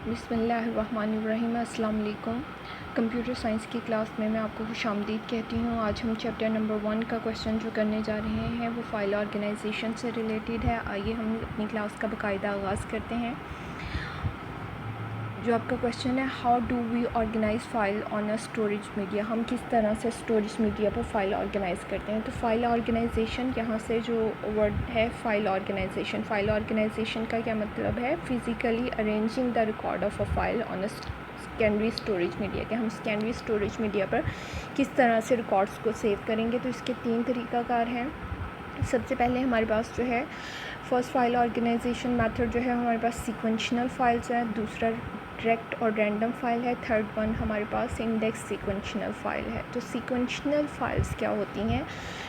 बिस्मिल्लाहिर्रहमानिर्रहीम। अस्सलाम वालेकुम। कंप्यूटर साइंस की क्लास में मैं आपको खुशामदीद कहती हूँ। आज हम चैप्टर नंबर 1 का क्वेश्चन जो करने जा रहे हैं वो फ़ाइल ऑर्गेनाइजेशन से रिलेटेड है। आइए हम अपनी क्लास का बाकायदा आगाज़ करते हैं। जो आपका क्वेश्चन है, how do we organize file on a storage media, हम किस तरह से स्टोरेज मीडिया पर फ़ाइल ऑर्गेनाइज़ करते हैं। तो फ़ाइल ऑर्गेनाइजेशन, यहाँ से जो वर्ड है फ़ाइल ऑर्गेनाइजेशन का क्या मतलब है? Physically arranging the record of a file on a secondary storage media, कि हम सेकेंडरी स्टोरेज मीडिया पर किस तरह से रिकॉर्ड्स को सेव करेंगे। तो इसके 3 तरीक़ाकार हैं। सबसे पहले हमारे पास जो है फर्स्ट फ़ाइल ऑर्गेनाइजेशन मेथड जो है हमारे पास सीक्वेंशनल फ़ाइल्स है, दूसरा डायरेक्ट और रैंडम फ़ाइल है, थर्ड वन हमारे पास इंडेक्स सीक्वेंशनल फ़ाइल है। तो सीक्वेंशनल फ़ाइल्स क्या होती हैं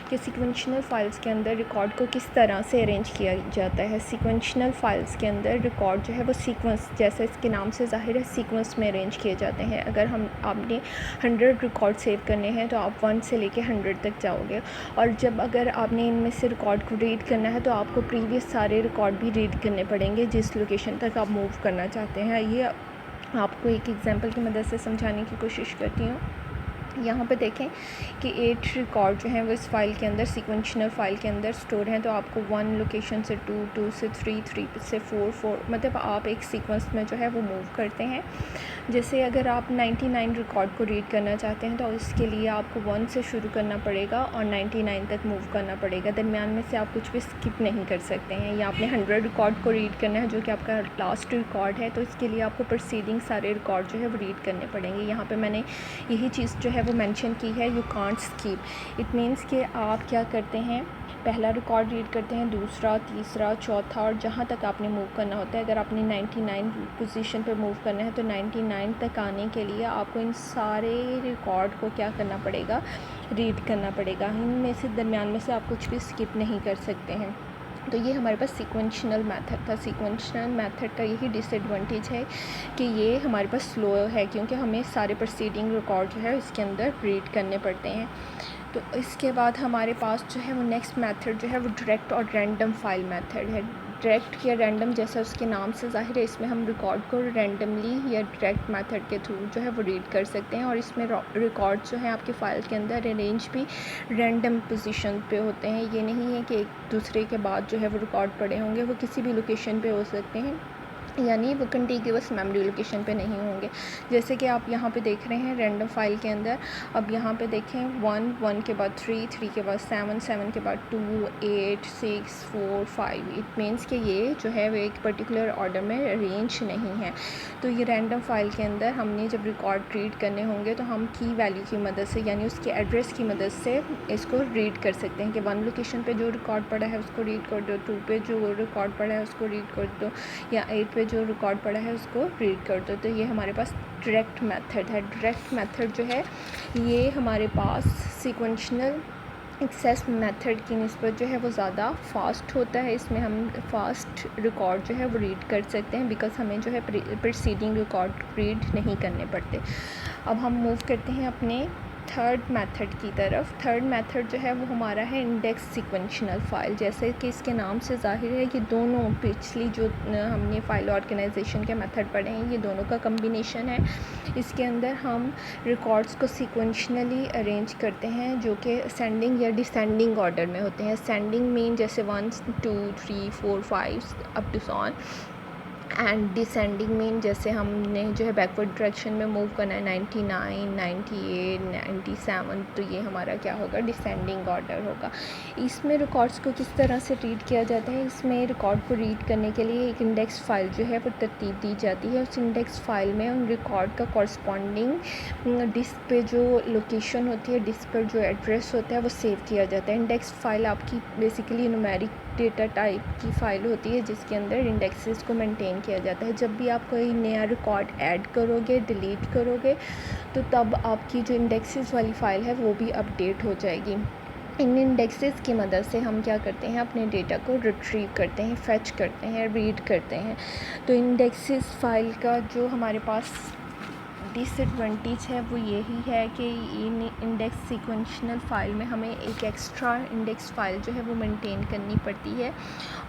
कि सीक्वेंशनल फ़ाइल्स के अंदर रिकॉर्ड को किस तरह से अरेंज किया जाता है। सीक्वेंशनल फ़ाइल्स के अंदर रिकॉर्ड जो है वो सीक्वेंस, जैसे इसके नाम से ज़ाहिर है, सीक्वेंस में अरेंज किए जाते हैं। अगर आपने 100 रिकॉर्ड सेव करने हैं तो आप 1 से लेके 100 तक जाओगे, और जब अगर आपने इनमें से रिकॉर्ड को रीड करना है तो आपको प्रीवियस सारे रिकॉर्ड भी रीड करने पड़ेंगे जिस लोकेशन तक आप मूव करना चाहते हैं। ये आपको एक एग्जांपल की मदद से समझाने की कोशिश करती हूँ। यहाँ पे देखें कि 8 रिकॉर्ड जो हैं वो इस फ़ाइल के अंदर, सीक्वेंशनल फ़ाइल के अंदर स्टोर हैं। तो आपको 1 लोकेशन से 2, 2 से 3, 3 से 4, 4, मतलब आप एक सीक्वेंस में जो है वो मूव करते हैं। जैसे अगर आप 99 रिकॉर्ड को रीड करना चाहते हैं तो इसके लिए आपको 1 से शुरू करना पड़ेगा और 99 तक मूव करना पड़ेगा। दरमियान में से आप कुछ भी स्किप नहीं कर सकते हैं। या आपने 100 रिकॉर्ड को रीड करना है जो कि आपका लास्ट रिकॉर्ड है, तो इसके लिए आपको प्रोसीडिंग सारे रिकॉर्ड जो है वो रीड करने पड़ेंगे। यहाँ पर मैंने यही चीज़ जो है वो मेंशन की है, you can't skip. It means कि आप क्या करते हैं, पहला रिकॉर्ड रीड करते हैं, दूसरा, तीसरा, चौथा, और जहाँ तक आपने मूव करना होता है। अगर आपने 99 पोजीशन पर मूव करना है तो 99 तक आने के लिए आपको इन सारे रिकॉर्ड को क्या करना पड़ेगा, रीड करना पड़ेगा। इनमें से दरमियान में से आप कुछ भी स्किप नहीं कर सकते हैं। तो ये हमारे पास सीक्वेंशनल मेथड था। सीक्वेंशनल मेथड का यही डिसएडवांटेज है कि ये हमारे पास स्लो है, क्योंकि हमें सारे प्रोसीडिंग रिकॉर्ड जो है इसके अंदर रीड करने पड़ते हैं। तो इसके बाद हमारे पास जो है वो नेक्स्ट मेथड जो है वो डायरेक्ट और रैंडम फ़ाइल मेथड है। डायरेक्ट या रैंडम, जैसा उसके नाम से ज़ाहिर है, इसमें हम रिकॉर्ड को रैंडमली या डायरेक्ट मेथड के थ्रू जो है वो रीड कर सकते हैं। और इसमें रिकॉर्ड जो है आपके फ़ाइल के अंदर अरेंज भी रैंडम पोजीशन पे होते हैं। ये नहीं है कि एक दूसरे के बाद जो है वो रिकॉर्ड पड़े होंगे, वो किसी भी लोकेशन पे हो सकते हैं, यानी वो कंटिग्यूअस मेमोरी लोकेशन पे नहीं होंगे। जैसे कि आप यहाँ पे देख रहे हैं रैंडम फ़ाइल के अंदर। अब यहाँ पे देखें 1, 1 के बाद 3, 3 के बाद 7, 7 के बाद 2, 8, 6, 4, 5। इट मीन्स कि ये जो है वो एक पर्टिकुलर ऑर्डर में अरेंज नहीं है। तो ये रैंडम फ़ाइल के अंदर हमने जब रिकॉर्ड रीड करने होंगे तो हम की वैल्यू की मदद से, यानी उसके एड्रेस की मदद से इसको रीड कर सकते हैं कि 1 लोकेशन पे जो रिकॉर्ड पड़ा है उसको रीड कर दो, 2 पे जो रिकॉर्ड पड़ा है उसको रीड कर दो, या 8 पे जो रिकॉर्ड पड़ा है उसको रीड कर दो। तो ये हमारे पास डायरेक्ट मेथड है। डायरेक्ट मेथड जो है ये हमारे पास सीक्वेंशनल एक्सेस मेथड की निस्बत जो है वो ज़्यादा फास्ट होता है। इसमें हम फास्ट रिकॉर्ड जो है वो रीड कर सकते हैं, बिकॉज़ हमें जो है प्रीसीडिंग रिकॉर्ड रीड नहीं करने पड़ते। अब हम मूव करते हैं अपने थर्ड मेथड की तरफ। थर्ड मेथड जो है वो हमारा है इंडेक्स सीक्वेंशनल फ़ाइल। जैसे कि इसके नाम से ज़ाहिर है कि दोनों पिछली जो हमने फ़ाइल ऑर्गेनाइजेशन के मेथड पढ़े हैं, ये दोनों का कम्बिनेशन है। इसके अंदर हम रिकॉर्ड्स को सीक्वेंशनली अरेंज करते हैं, जो कि असेंडिंग या डिसेंडिंग ऑर्डर में होते हैं। असेंडिंग मीन जैसे 1, 2, 3, 4, 5 up to so on, and descending mean जैसे हमने जो है बैकवर्ड डायरेक्शन में मूव करना है, 99, 98, 97, तो ये हमारा क्या होगा, डिसेंडिंग ऑर्डर होगा। इसमें रिकॉर्ड्स को किस तरह से रीड किया जाता है, इसमें रिकॉर्ड को रीड करने के लिए एक इंडेक्स फ़ाइल जो है वो तरतीब दी जाती है। उस इंडेक्स फ़ाइल में उन रिकॉर्ड का कॉरस्पॉन्डिंग डिस्क पे जो लोकेशन होती है, डिस्क पर जो एड्रेस होता है वो सेव किया जाता है। इंडेक्स फ़ाइल आपकी बेसिकली न्यूमेरिक डेटा टाइप की फ़ाइल होती है जिसके अंदर इंडेक्सेस को मेंटेन किया जाता है। जब भी आप कोई नया रिकॉर्ड ऐड करोगे, डिलीट करोगे, तो तब आपकी जो इंडेक्सेस वाली फ़ाइल है वो भी अपडेट हो जाएगी। इन इंडेक्सेस की मदद से हम क्या करते हैं, अपने डेटा को रिट्रीव करते हैं, फेच करते हैं, रीड करते हैं। तो इंडेक्सेस फ़ाइल का जो हमारे पास डिसएडवांटेज है वो यही है कि इन इंडेक्स सीक्वेंशनल फ़ाइल में हमें एक एक्स्ट्रा इंडेक्स फ़ाइल जो है वो मेंटेन करनी पड़ती है।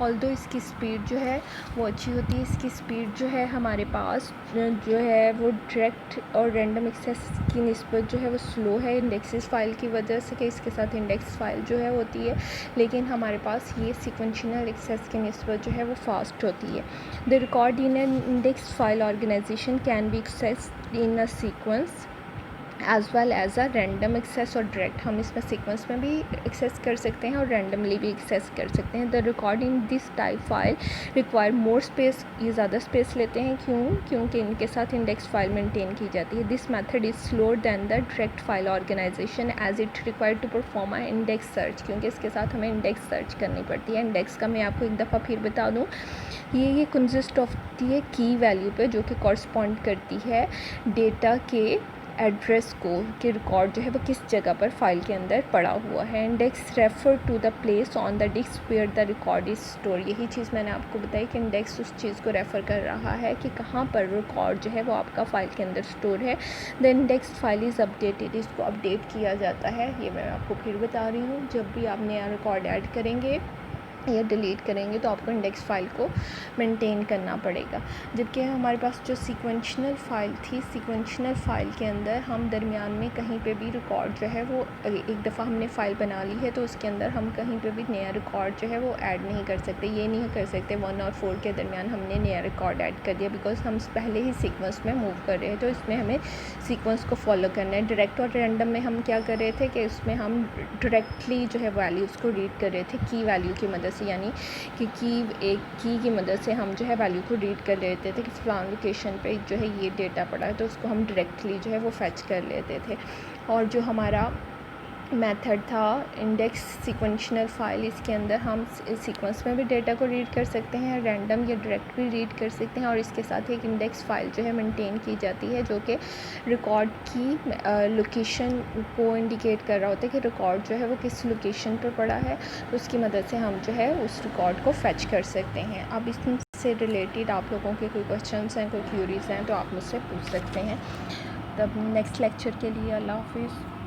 ऑल्दो इसकी स्पीड जो है वो अच्छी होती है, इसकी स्पीड जो है हमारे पास जो है वो डायरेक्ट और रैंडम एक्सेस की निस्बत जो है वो स्लो है इंडेक्सेस फ़ाइल की वजह से कि इसके साथ इंडेक्स फ़ाइल जो है होती है, लेकिन हमारे पास ये सीक्वेंशनल एक्सेस की निस्बत जो है वो फास्ट होती है। The record in an index file organization can be accessed in a sequence as well as a random access और डायरेक्ट। हम इसमें सीक्वेंस में भी एक्सेस कर सकते हैं और रैंडमली भी एक्सेस कर सकते हैं। The record in this type file require more space, ये ज़्यादा स्पेस लेते हैं क्योंकि इनके साथ इंडेक्स फाइल मेंटेन की जाती है। This method is slower than the direct file organization as it require to perform a index search, क्योंकि इसके साथ हमें इंडेक्स सर्च करनी पड़ती है। इंडेक्स का मैं आपको एक दफ़ा फिर बता दूँ, ये कंसिस्ट ऑफ है की वैल्यू पे जो कि कॉरस्पॉन्ड करती है डेटा के एड्रेस को, कि रिकॉर्ड जो है वो किस जगह पर फाइल के अंदर पड़ा हुआ है। Index refer to the place on the disk where the record is store. यही चीज़ मैंने आपको बताई कि इंडेक्स उस चीज़ को रेफ़र कर रहा है कि कहाँ पर रिकॉर्ड जो है वो आपका फ़ाइल के अंदर स्टोर है। The index file is updated, इसको अपडेट किया जाता है। ये मैं आपको फिर बता रही हूँ, जब भी आप नया रिकॉर्ड ऐड करेंगे या डिलीट करेंगे तो आपको इंडेक्स फ़ाइल को मेंटेन करना पड़ेगा। जबकि हमारे पास जो सीक्वेंशनल फ़ाइल थी, सीक्वेंशनल फ़ाइल के अंदर हम दरमियान में कहीं पे भी रिकॉर्ड जो है वो एक दफ़ा हमने फ़ाइल बना ली है तो उसके अंदर हम कहीं पे भी नया रिकॉर्ड जो है वो ऐड नहीं कर सकते। ये नहीं कर सकते 1 और 4 के दरमियान हमने नया रिकॉर्ड ऐड कर दिया, बिकॉज हम पहले ही सीक्वेंस में मूव कर रहे हैं। तो इसमें हमें सीक्वेंस को फॉलो करना है। डायरेक्ट और रैंडम में हम क्या कर रहे थे कि उसमें हम डायरेक्टली जो है वैल्यूज़ को रीड कर रहे थे की वैल्यू की मदद से, यानी कि एक की मदद से हम जो है वैल्यू को रीड कर लेते थे कि फलान लोकेशन पे जो है ये डेटा पड़ा है, तो उसको हम डायरेक्टली जो है वो फैच कर लेते थे। और जो हमारा मेथड था इंडेक्स सीक्वेंशनल फ़ाइल, इसके अंदर हम सीक्वेंस में भी डेटा को रीड कर सकते हैं, रैंडम या डायरेक्ट भी रीड कर सकते हैं, और इसके साथ एक इंडेक्स फ़ाइल जो है मेंटेन की जाती है जो कि रिकॉर्ड की लोकेशन को इंडिकेट कर रहा होता है कि रिकॉर्ड जो है वो किस लोकेशन पर पड़ा है। तो उसकी मदद से हम जो है उस रिकॉर्ड को फैच कर सकते हैं। अब इससे रिलेटेड आप लोगों के कोई क्वेश्चंस हैं, कोई क्यूरीज़ हैं तो आप मुझसे पूछ सकते हैं। तब नेक्स्ट लेक्चर के लिए अल्लाह हाफिज़।